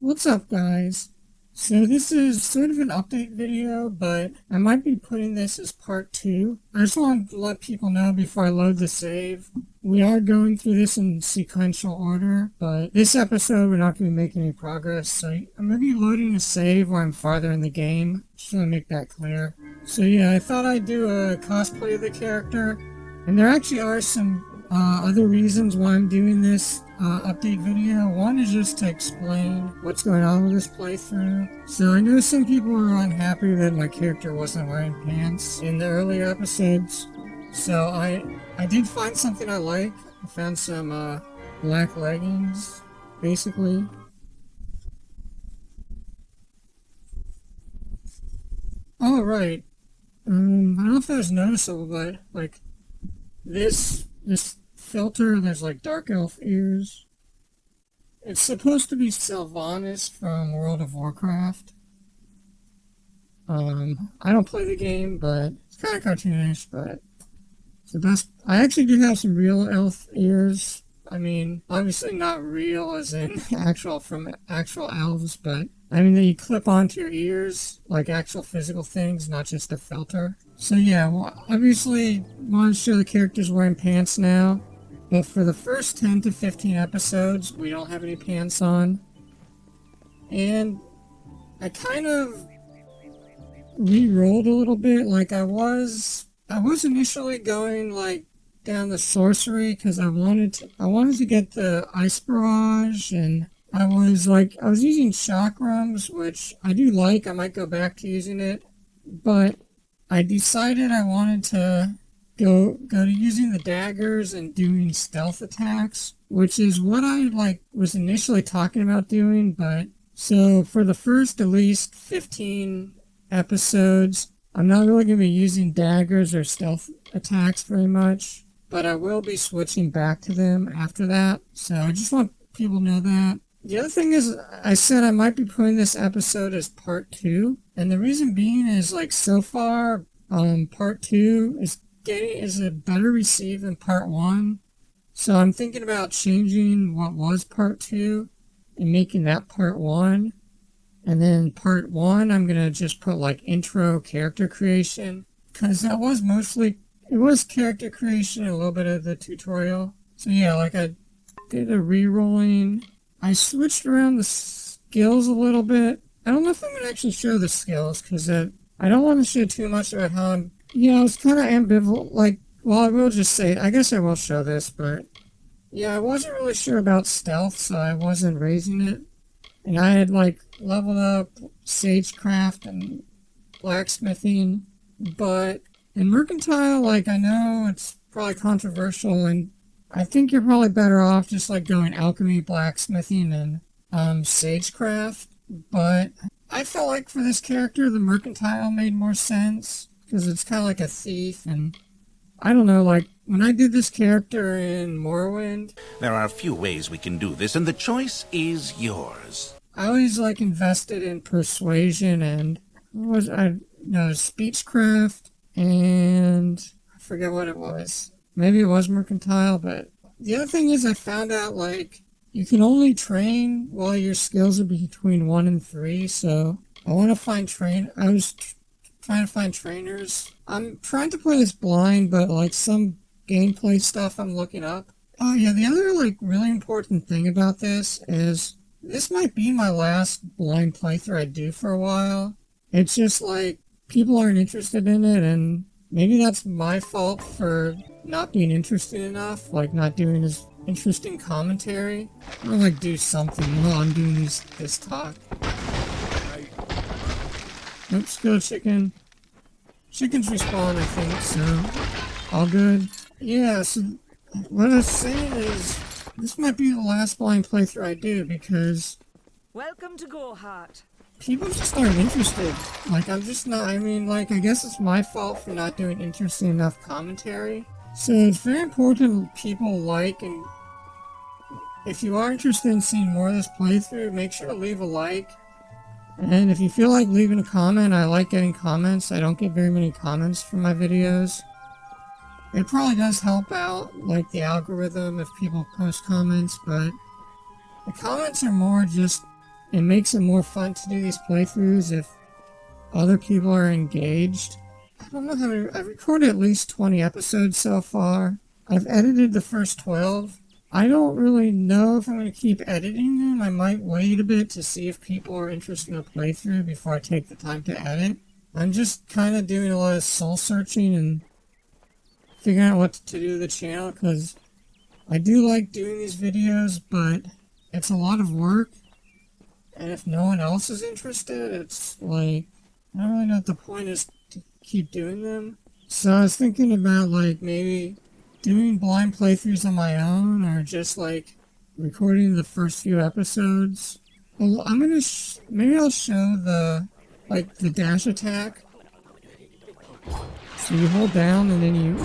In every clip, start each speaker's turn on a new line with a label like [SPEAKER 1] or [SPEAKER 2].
[SPEAKER 1] What's up, guys? So this is sort of an update video, but I might be putting this as part 2. I just wanted to let people know before I load the save. We are going through this in sequential order, but this episode we're not going to be making any progress, so I'm going to be loading a save where I'm farther in the game. Just want to make that clear. So yeah, I thought I'd do a cosplay of the character, and there actually are some other reasons why I'm doing this update video. One is just to explain what's going on with this playthrough. So I know some people were unhappy that my character wasn't wearing pants in the earlier episodes. So I did find something I like. I found some black leggings, basically. Oh right. I don't know if that was noticeable, but like this filter, there's like dark elf ears. It's supposed to be Sylvanas from World of Warcraft. I don't play the game, but it's kind of cartoonish, but it's the best. I actually do have some real elf ears. I mean, obviously not real as in actual from actual elves, but I mean that you clip onto your ears like actual physical things, not just a filter. So yeah, well, obviously want to show the characters wearing pants now. But for the first 10 to 15 episodes, we don't have any pants on. And I kind of re-rolled a little bit. Like I was initially going like down the sorcery because I wanted to get the ice barrage, and I was using chakrams, which I do like. I might go back to using it, but I decided I wanted to go to using the daggers and doing stealth attacks, which is what I was initially talking about doing. But so for the first at least 15 episodes, I'm not really going to be using daggers or stealth attacks very much, but I will be switching back to them after that. So I just want people to know that. The other thing is, I said I might be putting this episode as part 2, and the reason being is so far, part 2 is a better received than part 1. So I'm thinking about changing what was part 2 and making that part 1. And then part 1, I'm going to just put intro character creation, because that was it was character creation and a little bit of the tutorial. So yeah, I did a re-rolling. I switched around the skills a little bit. I don't know if I'm going to actually show the skills, because I don't want to show too much about how I'm... Yeah, I was kind of ambivalent. Well, I will just say, I guess I will show this, but yeah, I wasn't really sure about stealth, so I wasn't raising it. And I had leveled up sagecraft and blacksmithing, but in mercantile, I know it's probably controversial, and I think you're probably better off just going alchemy, blacksmithing, and sagecraft. But I felt like for this character, the mercantile made more sense, because it's kind of like a thief, and I don't know, when I did this character in Morrowind...
[SPEAKER 2] There are a few ways we can do this, and the choice is yours.
[SPEAKER 1] I always, invested in persuasion and... speechcraft, and... I forget what it was. Maybe it was mercantile, but... The other thing is I found out, you can only train while your skills are between 1 and 3, so... I want to find I was trying to find trainers. I'm trying to play this blind, but some gameplay stuff I'm looking up. Oh yeah, the other really important thing about this is this might be my last blind playthrough I do for a while. It's just people aren't interested in it, and maybe that's my fault for not being interested enough, not doing as interesting commentary. I'm gonna do something while I'm doing this talk. Oops, go chicken. Chickens respawn, I think, so all good. Yeah, so what I was saying is, this might be the last blind playthrough I do, because...
[SPEAKER 3] Welcome to Goreheart.
[SPEAKER 1] People just aren't interested. I'm just not, I guess it's my fault for not doing interesting enough commentary. So it's very important people and if you are interested in seeing more of this playthrough, make sure to leave a like. And if you feel like leaving a comment, I like getting comments. I don't get very many comments from my videos. It probably does help out, the algorithm if people post comments, but the comments are more just it makes it more fun to do these playthroughs if other people are engaged. I don't know how many, I've recorded at least 20 episodes so far. I've edited the first 12. I don't really know if I'm going to keep editing them. I might wait a bit to see if people are interested in a playthrough before I take the time to edit. I'm just kind of doing a lot of soul searching and figuring out what to do with the channel, because I do like doing these videos, but it's a lot of work. And if no one else is interested, it's like, I don't really know what the point is to keep doing them. So I was thinking about like maybe doing blind playthroughs on my own, or just like recording the first few episodes. Well, I'm gonna maybe I'll show the dash attack. So you hold down and then you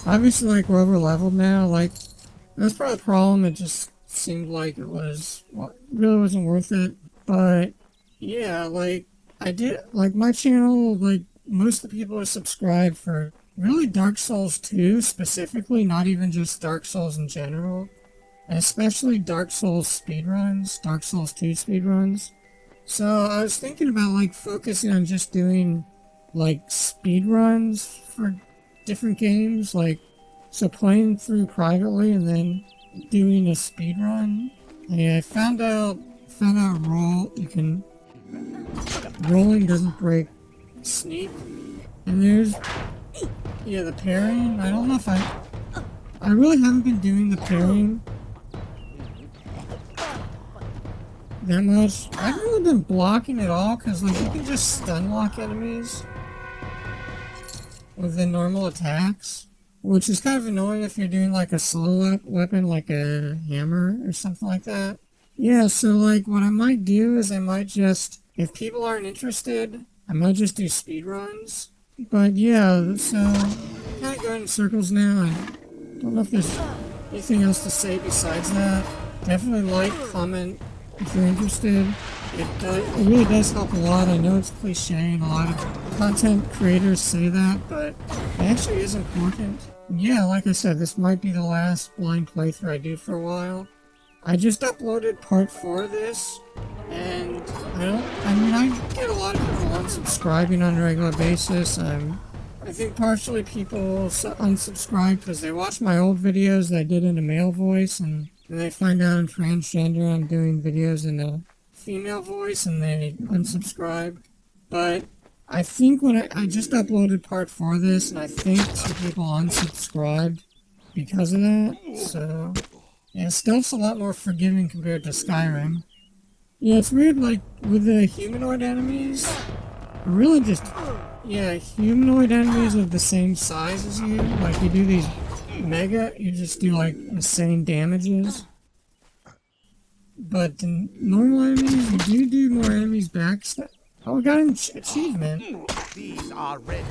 [SPEAKER 1] obviously, like, we're over leveled now. Like, that's part of the problem. It just seemed like it was, well, it really wasn't worth it. But yeah, like, I did, like, my channel, like, most of the people are subscribed for really Dark Souls 2 specifically, not even just Dark Souls in general. And especially Dark Souls speedruns, Dark Souls 2 speedruns. So I was thinking about, like, focusing on just doing, like, speedruns for different games, like, so playing through privately and then doing a speedrun. Yeah, I found out rolling doesn't break sneak. And there's, yeah, the parrying. I don't know if I really haven't been doing the parrying that much. I haven't really been blocking at all, because, like, you can just stun lock enemies with the normal attacks, which is kind of annoying if you're doing, like, a solo weapon, like a hammer or something like that. Yeah, so, like, what I might do is I might just, if people aren't interested, I might just do speedruns. But yeah, so kind of going in circles now. I don't know if there's anything else to say besides that. Definitely like, comment if you're interested. It really does help a lot. I know it's cliche and a lot of content creators say that, but it actually is important. Yeah, like I said, this might be the last blind playthrough I do for a while. I just uploaded part 4 of this, and I get a lot of people unsubscribing on a regular basis. I think partially people unsubscribe because they watch my old videos that I did in a male voice, and then they find out I'm transgender, I'm doing videos in a female voice, and they unsubscribe. But I think when I just uploaded part 4 of this, and I think some people unsubscribed because of that, so yeah, Stealth's a lot more forgiving compared to Skyrim. Yeah, it's weird, like, with the humanoid enemies, really just, yeah, humanoid enemies of the same size as you, like, you do these mega, you just do, like, insane damages. But the normal enemies, you do more enemies back. Oh, we got an achievement.
[SPEAKER 2] These are ready.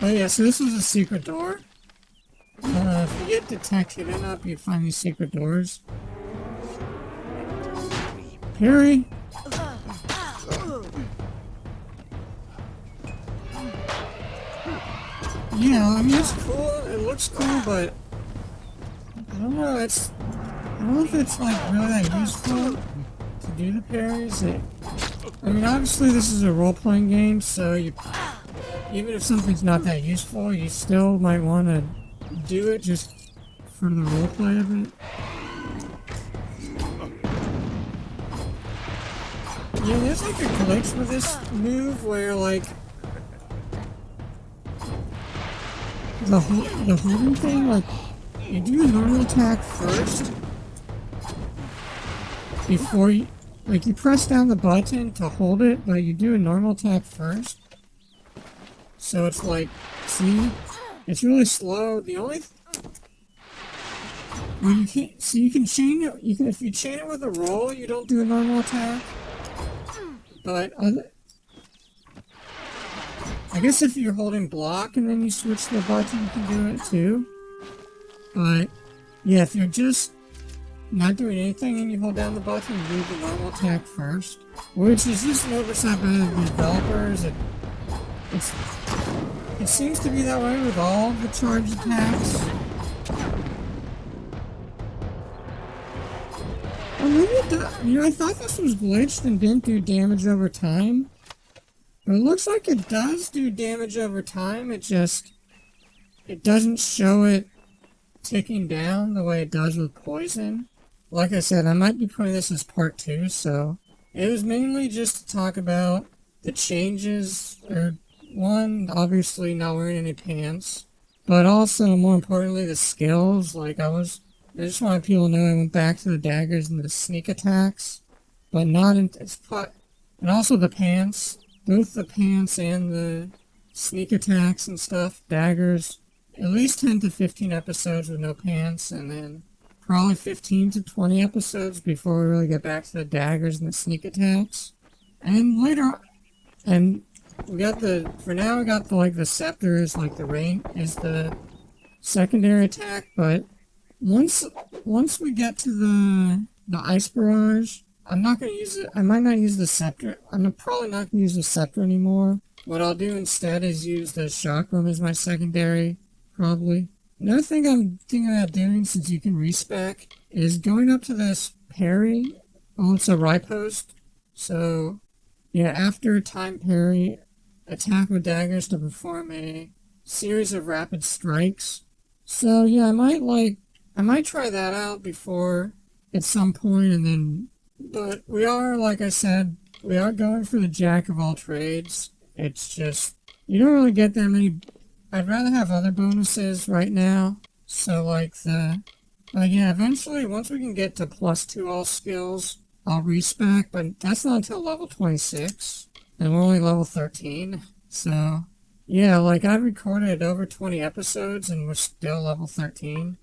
[SPEAKER 1] Oh yeah, so this was a secret door. If you get detected enough, you find these secret doors. Parry! Yeah, I mean, it's cool, it looks cool, but I don't know, I don't know if it's, like, really that useful to do the parries. I mean, obviously this is a role-playing game, so even if something's not that useful, you still might want to do it just for the roleplay of it. Yeah, there's like a glitch with this move where, like, the holding thing, like, you do a normal attack first before you, like, you press down the button to hold it, but you do a normal attack first. So it's like, see, it's really slow. The only well, you can't, so you can chain it. You can, if you chain it with a roll, you don't do a normal attack. But I guess if you're holding block and then you switch the button, you can do it too. But yeah, if you're just not doing anything and you hold down the button, you do the normal attack first, which is just an oversight by the developers. It seems to be that way with all the charge attacks. Or maybe it does. You know, I thought this was glitched and didn't do damage over time. But it looks like it does do damage over time. It doesn't show it ticking down the way it does with poison. Like I said, I might be putting this as part 2, so it was mainly just to talk about the changes, or one, obviously not wearing any pants, but also, more importantly, the skills. Like, I just wanted people to know I went back to the daggers and the sneak attacks, but not in, and also the pants, both the pants and the sneak attacks and stuff, daggers, at least 10 to 15 episodes with no pants, and then probably 15 to 20 episodes before we really get back to the daggers and the sneak attacks. And later, and we got for now we got the scepter is like the rain is the secondary attack, but once we get to the ice barrage, I'm not gonna use it. I might not use the scepter. I'm probably not gonna use the scepter anymore. What I'll do instead is use the chakram as my secondary, probably. Another thing I'm thinking about doing, since you can respec, is going up to this parry. Oh, it's a riposte. So, yeah, after a time parry, attack with daggers to perform a series of rapid strikes. So, yeah, I might try that out before at some point, and then, but we are, like I said, we are going for the jack of all trades. It's just, you don't really get that many. I'd rather have other bonuses right now. So yeah, eventually, once we can get to +2 all skills, I'll respec, but that's not until level 26, and we're only level 13. So, yeah, like, I recorded over 20 episodes, and we're still level 13.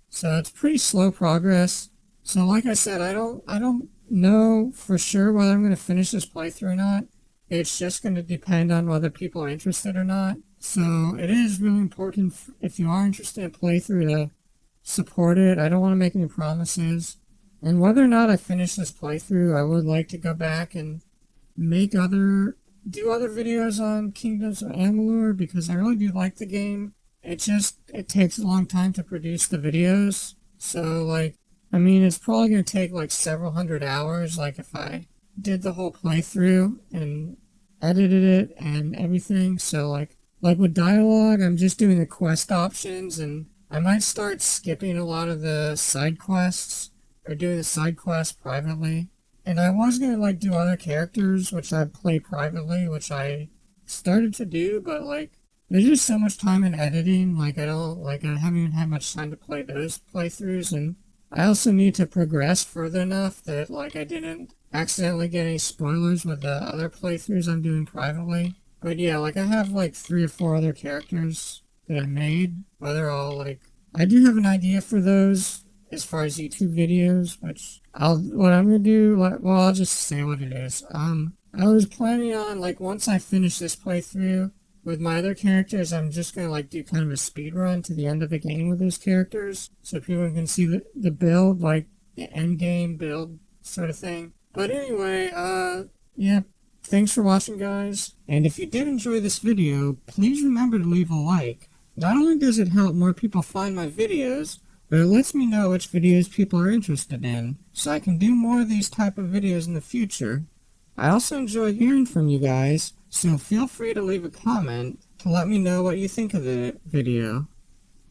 [SPEAKER 1] So it's pretty slow progress. So like I said, I don't know for sure whether I'm going to finish this playthrough or not. It's just going to depend on whether people are interested or not. So it is really important, if you are interested in a playthrough, to support it. I don't want to make any promises. And whether or not I finish this playthrough, I would like to go back and do other videos on Kingdoms of Amalur, because I really do like the game. It takes a long time to produce the videos. So, like, I mean, it's probably going to take, like, several hundred hours, like, if I did the whole playthrough and edited it and everything. So, like with dialogue, I'm just doing the quest options, and I might start skipping a lot of the side quests, or doing the side quests privately. And I was going to, like, do other characters, which I play privately, which I started to do, but, like, there's just so much time in editing, I haven't even had much time to play those playthroughs, and I also need to progress further enough that, like, I didn't accidentally get any spoilers with the other playthroughs I'm doing privately. But yeah, like, I have, like, 3 or 4 other characters that I made, whether I do have an idea for those as far as YouTube videos, what I'm gonna do, I'll just say what it is. I was planning on, like, once I finish this playthrough with my other characters, I'm just gonna, like, do kind of a speed run to the end of the game with those characters, so people can see the build, like, the end game build sort of thing. But anyway, yeah, thanks for watching, guys. And if you did enjoy this video, please remember to leave a like. Not only does it help more people find my videos, but it lets me know which videos people are interested in, so I can do more of these type of videos in the future. I also enjoy hearing from you guys, so feel free to leave a comment to let me know what you think of the video.